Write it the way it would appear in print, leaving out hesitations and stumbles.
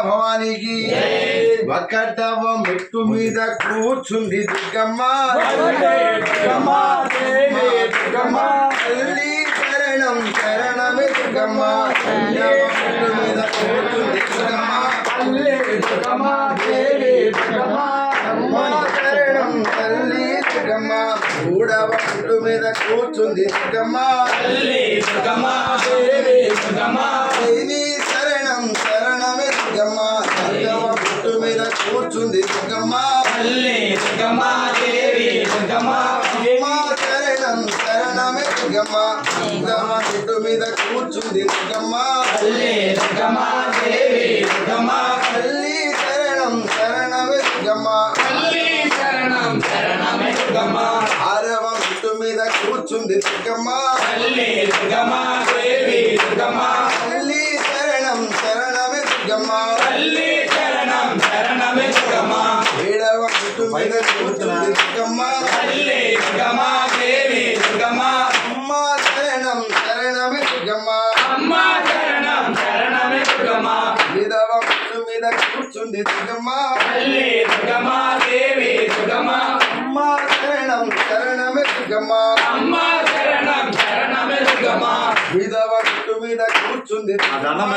భవానికి ఒకటవ మెట్టు మీద కూర్చుంది దుర్గమ్మ తల్లి శరణం శరణమే దుర్గమ్మ మెట్టు మీద కూర్చుంది దుర్గమ్మ శరణం తల్లి దుర్గమ్మ మూడవ మెట్టు మీద కూర్చుంది దుర్గమ్మ దేవి శరణం శరణమే దుర్గమ్మ ఐదవ మెట్టు మీద కూర్చుంది దుర్గమ్మ అమ్మ శరణం శరణమే దుర్గమ్మ ఐదవ మెట్టు మీద కూర్చుంది దుర్గమ్మ తల్లి శరణం శరణమే దుర్గమ్మ ఆరవ మెట్టు మీద కూర్చుంది దుర్గమ్మ తల్లి శరణం శరణమే దుర్గమ్మ ఏడవ మెట్టు మీద కూర్చుంది దుర్గమ్మ అమ్మ శరణం శరణమే దుర్గమ్మ ఐదవ మెట్టు మీద కూర్చుంది దుర్గమ్మ అమ్మ శరణం శరణమే దుర్గమ్మ ఐదవ మెట్టు మీద కూర్చుంది దుర్గమ్మ